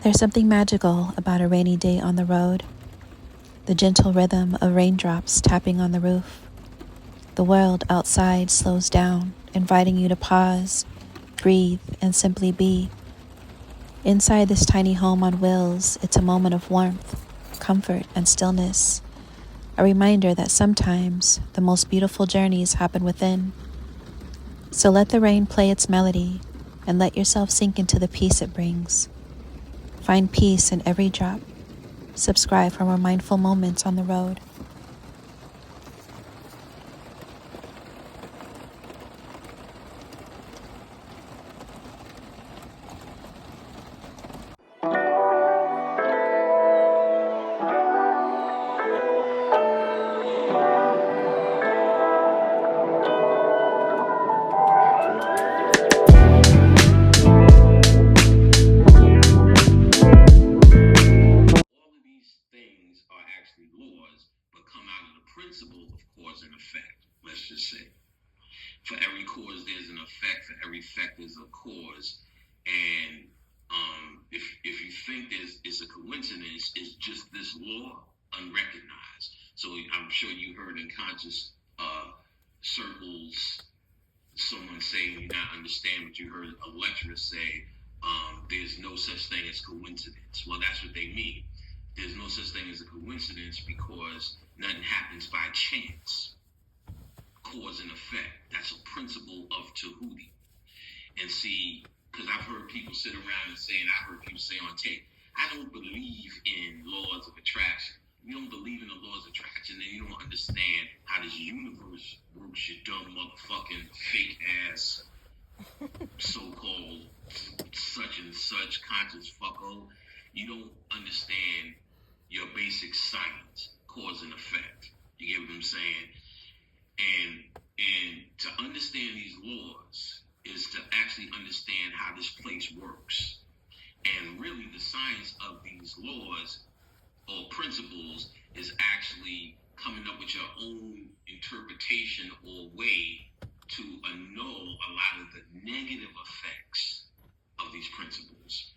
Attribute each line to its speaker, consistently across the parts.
Speaker 1: There's something magical about a rainy day on the road, the gentle rhythm of raindrops tapping on the roof. The world outside slows down, inviting you to pause, breathe, and simply be. Inside this tiny home on wheels, it's a moment of warmth, comfort, and stillness. A reminder that sometimes the most beautiful journeys happen within. So let the rain play its melody and let yourself sink into the peace it brings. Find peace in every drop. Subscribe for more mindful moments on the road.
Speaker 2: Principle of cause and effect, let's just say. For every cause, there's an effect. For every effect, there's a cause. And if you think it's a coincidence, it's just this law unrecognized. So I'm sure you heard in conscious circles someone say you not understand, but you heard a lecturer say there's no such thing as coincidence. Well, that's what they mean. There's no such thing as a coincidence because nothing happens by chance. Cause and effect. That's a principle of Tahuti. And see, because I've heard people sit around and say, and I heard people say on tape, I don't believe in laws of attraction. You don't believe in the laws of attraction, then you don't understand how this universe works, you dumb motherfucking fake ass so-called such and such conscious fucko. You don't understand your basic science, cause and effect. You get what I'm saying? And to understand these laws is to actually understand how this place works. And really the science of these laws or principles is actually coming up with your own interpretation or way to annul a lot of the negative effects of these principles.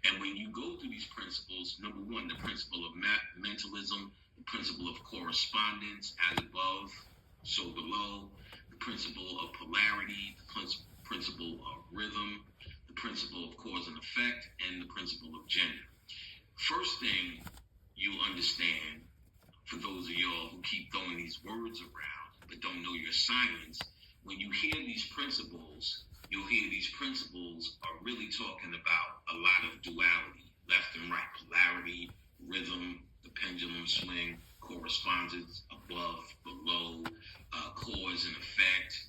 Speaker 2: And when you go through these principles, number one, the principle of mentalism, the principle of correspondence, as above, so below, the principle of polarity, the principle of rhythm, the principle of cause and effect, and the principle of gender. First thing you understand, for those of y'all who keep throwing these words around but don't know your science, when you hear these principles, you'll hear these principles are really talking about a lot of duality, left and right, polarity, rhythm, the pendulum swing, correspondence, above, below, cause and effect,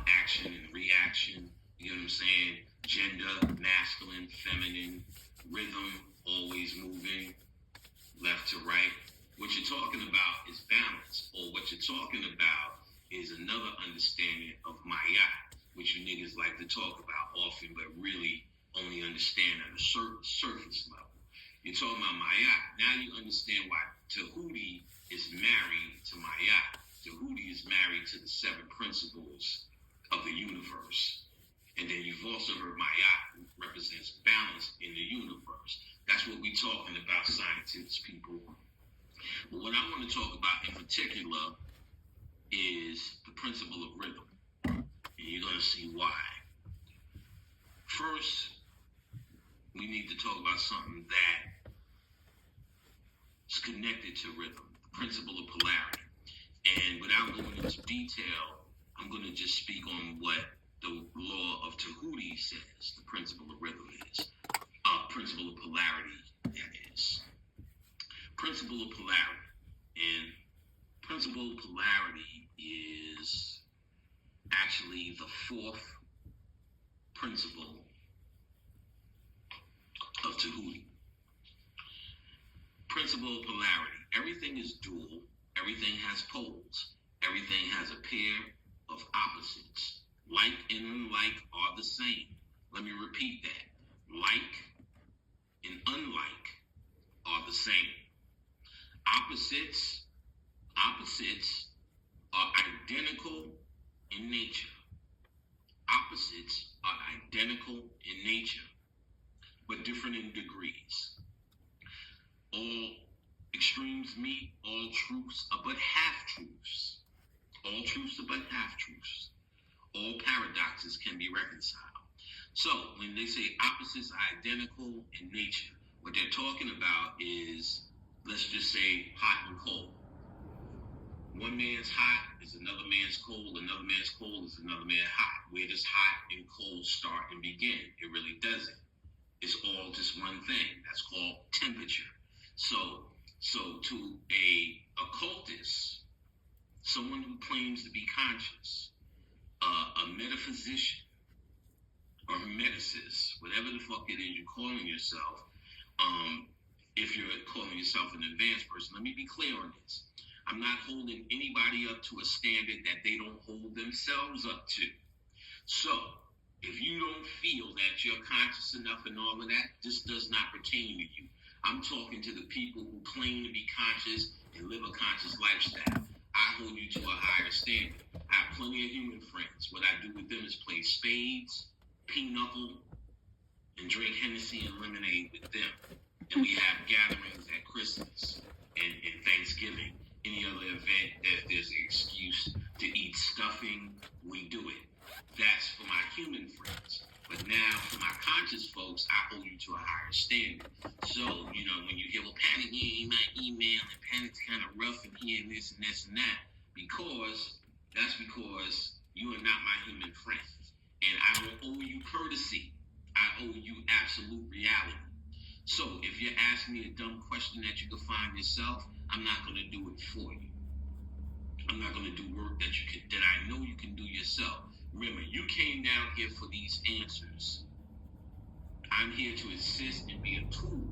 Speaker 2: action and reaction, you know what I'm saying? Gender, masculine, feminine, rhythm, always moving, left to right. What you're talking about is balance, or what you're talking about is another understanding of Maya, which you niggas like to talk about often, but really only understand at a surface level. You're talking about Maya. Now you understand why Tahuti is married to Maya. Tahuti is married to the seven principles of the universe. And then you've also heard Maya represents balance in the universe. That's what we're talking about, scientists, people. But what I want to talk about in particular is the principle of rhythm. And you're going to see why. First, we need to talk about something that is connected to rhythm, the principle of polarity. And without going into detail, I'm going to just speak on what the law of Tahuti says the principle of rhythm is. Principle of polarity, that is. Principle of polarity. And principle of polarity is actually the fourth principle of Tahuti. Principle of polarity. Everything is dual. Everything has poles. Everything has a pair of opposites. Like and unlike are the same. Let me repeat that. Like and unlike are the same. Opposites are identical in nature. Opposites are identical in nature, but but different in degrees. All extremes meet, all truths are but half-truths. All truths are but half-truths. All paradoxes can be reconciled. So when they say opposites are identical in nature, what they're talking about is, let's just say, hot and cold. One man's hot is another man's cold, another man's cold is another man's hot. Where does hot and cold start and begin? It really doesn't. It's all just one thing. That's called temperature. So to a occultist, someone who claims to be conscious, a metaphysician, or hermeticist, whatever the fuck it is you're calling yourself, if you're calling yourself an advanced person, let me be clear on this. I'm not holding anybody up to a standard that they don't hold themselves up to. So, if you don't feel that you're conscious enough and all of that, this does not pertain to you. I'm talking to the people who claim to be conscious and live a conscious lifestyle. I hold you to a higher standard. I have plenty of human friends. What I do with them is play spades, pinochle, and drink Hennessy and lemonade with them. And we have gatherings at Christmas and Thanksgiving. Any other event that there's an excuse to eat stuffing, we do it. That's for my human friends. But now for my conscious folks, I hold you to a higher standard. So, when you hear, well, Panic, you my email, and Panic's kind of rough in here and this and this and that, that's because you are not my human friends. And I don't owe you courtesy. I owe you absolute reality. So if you're asking me a dumb question that you can find yourself, I'm not going to do it for you. I'm not going to do work that I know you can do yourself. Remember, you came down here for these answers. I'm here to assist and be a tool,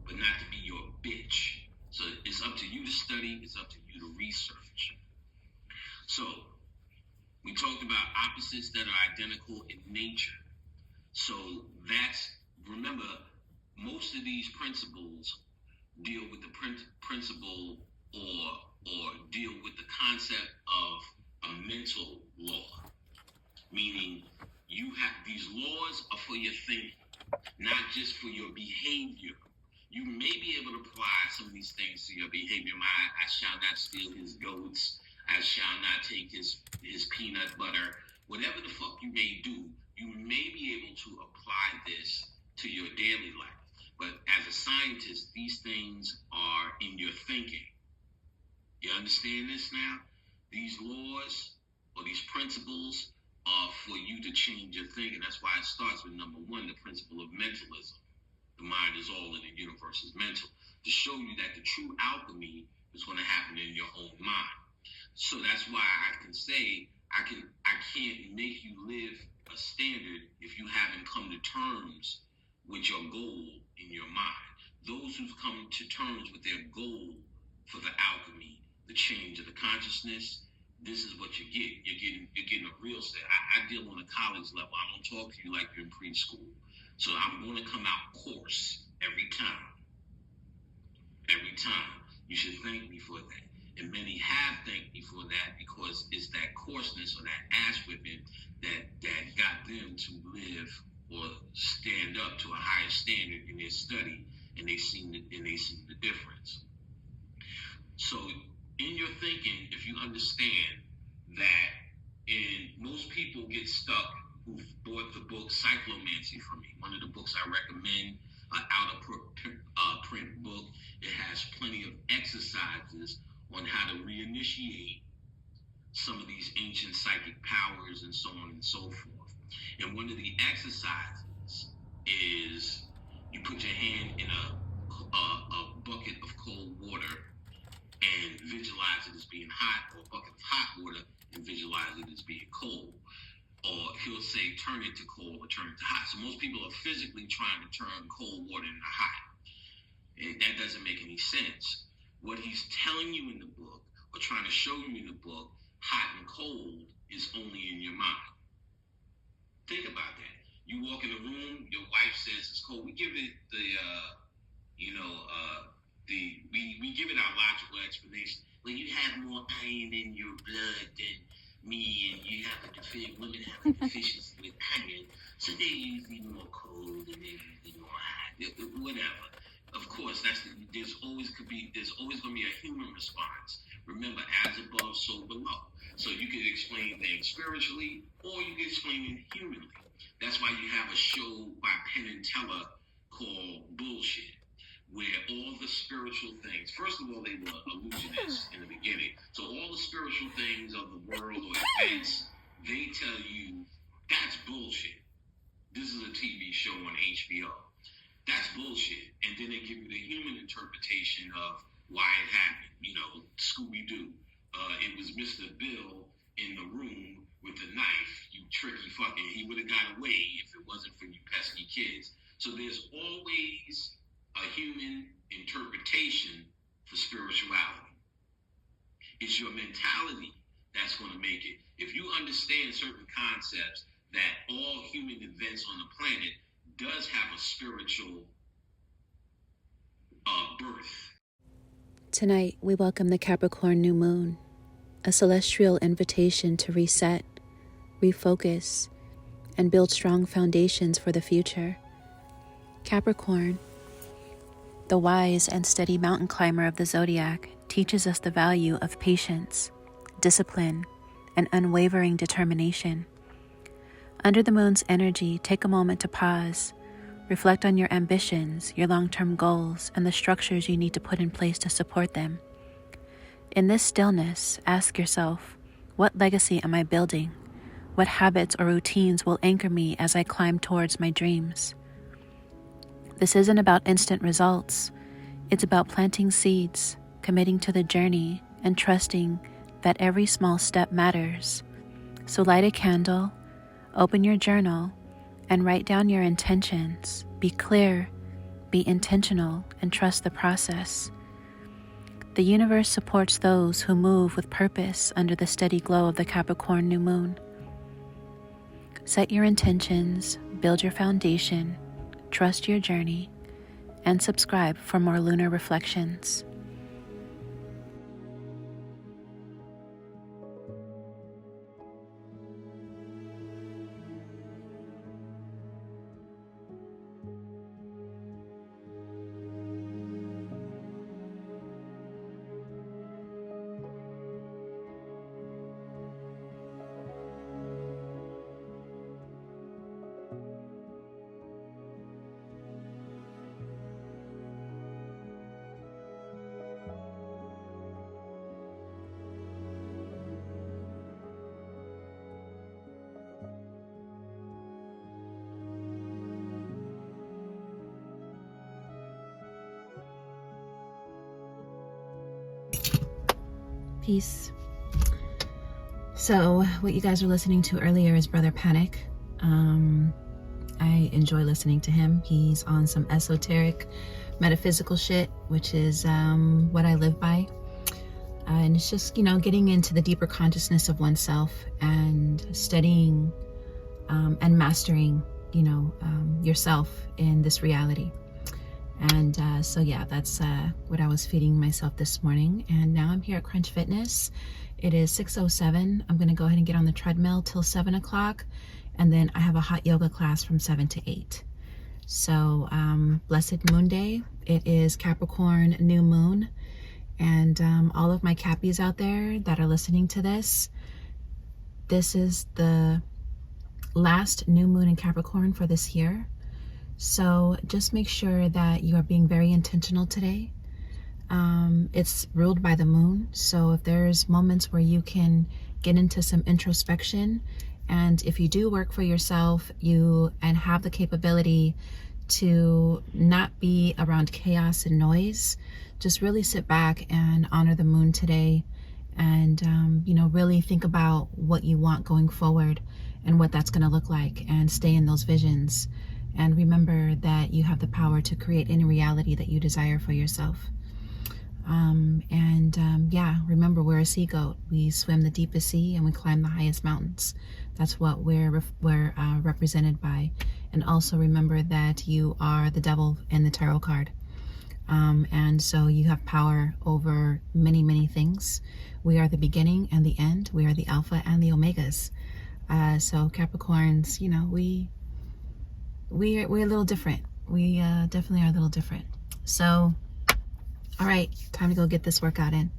Speaker 2: but not to be your bitch. So it's up to you to study. It's up to you to research. So we talked about opposites that are identical in nature. So remember, most of these principles deal with the principle or deal with the concept of a mental law, meaning you have these laws are for your thinking, not just for your behavior. You may be able to apply some of these things to your behavior. I shall not steal his goats. I shall not take his peanut butter. Whatever the fuck you may do, you may be able to apply this to your daily life. But as a scientist, these things are in your thinking. You understand this now? These laws or these principles are for you to change your thinking. That's why it starts with number one, the principle of mentalism. The mind is all in the universe is mental. To show you that the true alchemy is going to happen in your own mind. So that's why I can say I can't make you live a standard if you haven't come to terms with your goal in your mind. Those who've come to terms with their goal for the alchemy, the change of the consciousness, this is what you get. You're getting a real state. I deal on a college level. I don't talk to you like you're in preschool. So I'm going to come out coarse every time. Every time. You should thank me for that. And many have thanked me for that because it's that coarseness or that ass whipping that got them to live or stand up to a higher standard in their study, and they seen the difference. So in your thinking, if you understand that, and most people get stuck who've bought the book Cyclomancy from me, one of the books I recommend, out of print book. It has plenty of exercises on how to reinitiate some of these ancient psychic powers and so on and so forth. And one of the exercises is you put your hand in a bucket of cold water and visualize it as being hot, or a bucket of hot water and visualize it as being cold. Or he'll say turn it to cold or turn it to hot. So most people are physically trying to turn cold water into hot. And that doesn't make any sense. What he's telling you in the book, or trying to show you in the book, hot and cold, is only in your mind. Think about that. You walk in a room, your wife says it's cold. We give it we give it our logical explanation. Well, you have more iron in your blood than me, and you have to defend women have a deficiency with iron, so they're usually more cold and they're usually more hot, whatever. Of course, there's always going to be a human response. Remember, as above, so below. So you can explain things spiritually, or you can explain it humanly. That's why you have a show by Penn and Teller called Bullshit, where all the spiritual things, first of all, they were illusionists in the beginning. So all the spiritual things of the world or events, they tell you that's bullshit. This is a TV show on HBO. That's bullshit. And then they give you the human interpretation of why it happened. You know, Scooby-Doo. It was Mr. Bill in the room with the knife. You tricky fucking, he would have got away if it wasn't for you pesky kids. So there's always a human interpretation for spirituality. It's your mentality that's going to make it. If you understand certain concepts that all human events on the planet does have a spiritual birth.
Speaker 1: Tonight, we welcome the Capricorn New Moon, a celestial invitation to reset, refocus, and build strong foundations for the future. Capricorn, the wise and steady mountain climber of the zodiac, teaches us the value of patience, discipline, and unwavering determination. Under the moon's energy, take a moment to pause, reflect on your ambitions, your long-term goals, and the structures you need to put in place to support them. In this stillness, ask yourself, what legacy am I building? What habits or routines will anchor me as I climb towards my dreams? This isn't about instant results. It's about planting seeds, committing to the journey, and trusting that every small step matters. So light a candle, open your journal, and write down your intentions. Be clear, be intentional, and trust the process. The universe supports those who move with purpose under the steady glow of the Capricorn New Moon. Set your intentions, build your foundation, trust your journey, and subscribe for more lunar reflections. Peace. So what you guys were listening to earlier is Brother Panic. I enjoy listening to him. He's on some esoteric metaphysical shit, which is what I live by. And it's just, getting into the deeper consciousness of oneself and studying and mastering, yourself in this reality. And so yeah, that's what I was feeding myself this morning. And now I'm here at Crunch Fitness. It is 6:07. I'm going to go ahead and get on the treadmill till 7 o'clock. And then I have a hot yoga class from 7 to 8. So blessed moon day. It is Capricorn New Moon. And all of my Cappies out there that are listening to this is the last new moon in Capricorn for this year. So just make sure that you are being very intentional today. It's ruled by the moon. So if there's moments where you can get into some introspection, and if you do work for yourself, and have the capability to not be around chaos and noise, just really sit back and honor the moon today, and really think about what you want going forward and what that's going to look like, and stay in those visions. And remember that you have the power to create any reality that you desire for yourself. Remember, we're a sea goat. We swim the deepest sea and we climb the highest mountains. That's what we're represented by. And also remember that you are the devil in the tarot card. And so you have power over many, many things. We are the beginning and the end. We are the alpha and the omegas. So Capricorns, you know, we're a little different. We definitely are a little different. So, all right, time to go get this workout in.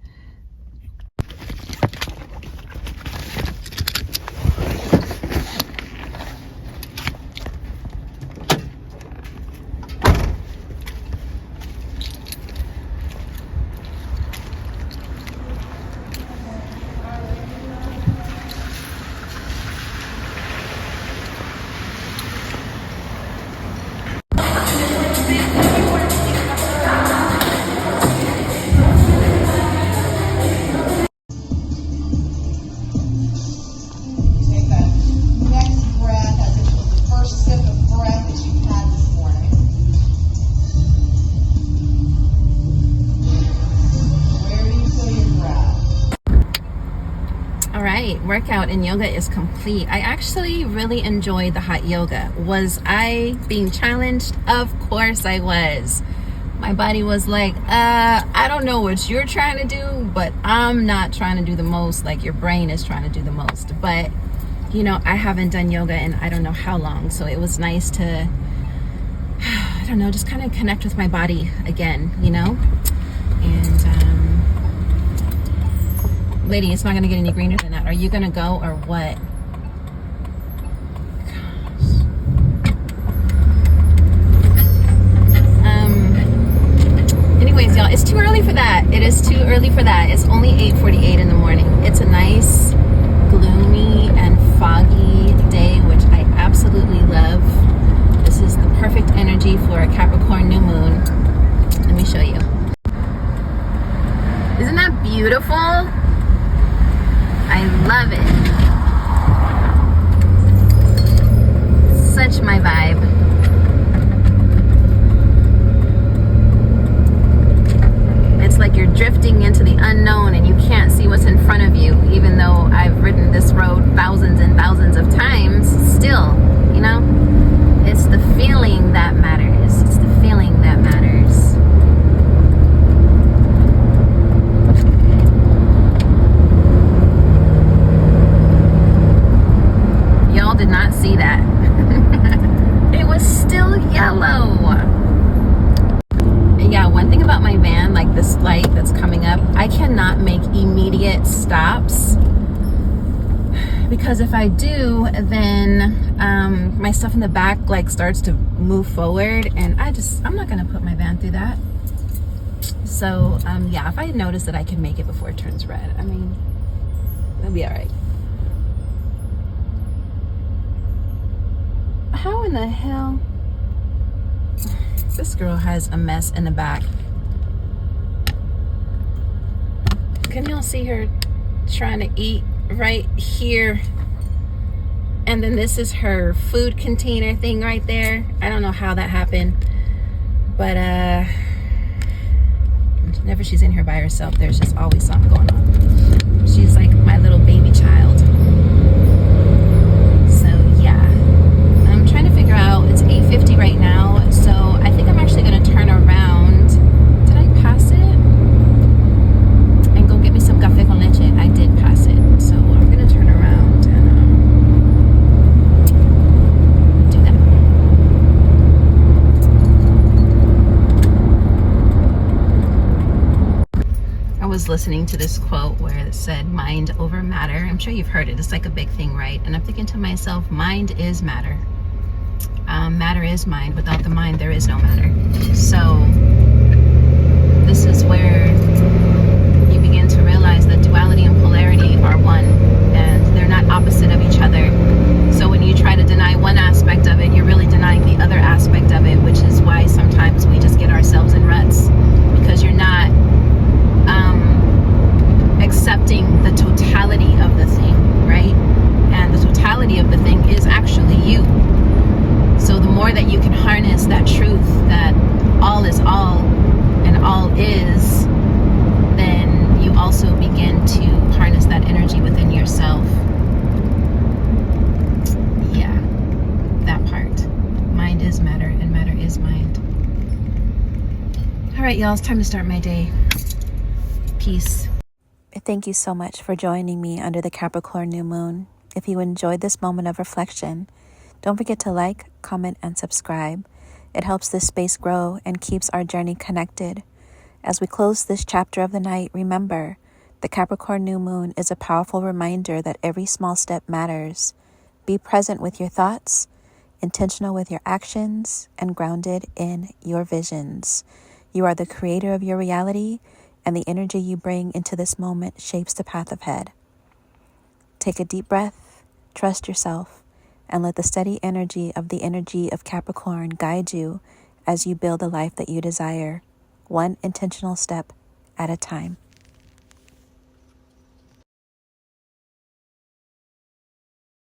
Speaker 1: Workout and yoga is complete. I actually really enjoyed the hot yoga. Was I being challenged? Of course I was. My body was like, I don't know what you're trying to do, but I'm not trying to do the most like your brain is trying to do the most. But, you know, I haven't done yoga in I don't know how long, so it was nice to, I don't know, just kind of connect with my body again, you know? And, lady, it's not going to get any greener than that. Are you going to go or what? Anyways, y'all, it's too early for that. It is too early for that. It's only 8:48 in the morning. It's a nice, gloomy, and foggy day, which I absolutely love. This is the perfect energy for a Capricorn New Moon. Let me show you. Isn't that beautiful? I love it. Such my vibe. It's like you're drifting into the unknown and you can't see what's in front of you, even though I've ridden this road thousands and thousands of times. Still, you know, it's the feeling that matters. It's the feeling that matters. Did not see that. It was still yellow. Yeah, one thing about my van, like this light that's coming up, I cannot make immediate stops, because if I do, then my stuff in the back like starts to move forward, and I'm not gonna put my van through that. So yeah, if I notice that I can make it before it turns red, I mean, it'll be all right. How in the hell? This girl has a mess in the back. Can y'all see her trying to eat right here? And then this is her food container thing right there. I don't know how that happened, but whenever she's in here by herself, there's just always something going on. She's like my little baby child. It's 8:50 right now, so I think I'm actually going to turn around. Did I pass it? And go get me some café con leche. I did pass it, so I'm going to turn around and do that. I was listening to this quote where it said mind over matter. I'm sure you've heard it. It's like a big thing, right? And I'm thinking to myself, mind is matter. Matter is mind. Without the mind, there is no matter. So this is where you begin to realize that duality and polarity are one, and they're not opposite of each other. So when you try to deny one aspect of it, you're really denying the other aspect of it, which is why sometimes we just get ourselves in ruts, because you're not accepting the totality of the thing, right? And the totality of the thing is actually you. So the more that you can harness that truth that all is all,
Speaker 3: right, y'all, it's time to start my day. Peace.
Speaker 1: Thank you so much for joining me under the Capricorn New Moon. If you enjoyed this moment of reflection, don't forget to like, comment, and subscribe. It helps this space grow and keeps our journey connected. As we close this chapter of the night, remember, the Capricorn New Moon is a powerful reminder that every small step matters. Be present with your thoughts, intentional with your actions, and grounded in your visions. You are the creator of your reality, and the energy you bring into this moment shapes the path ahead. Take a deep breath, trust yourself, and let the steady energy of Capricorn guide you as you build the life that you desire, one intentional step at a time.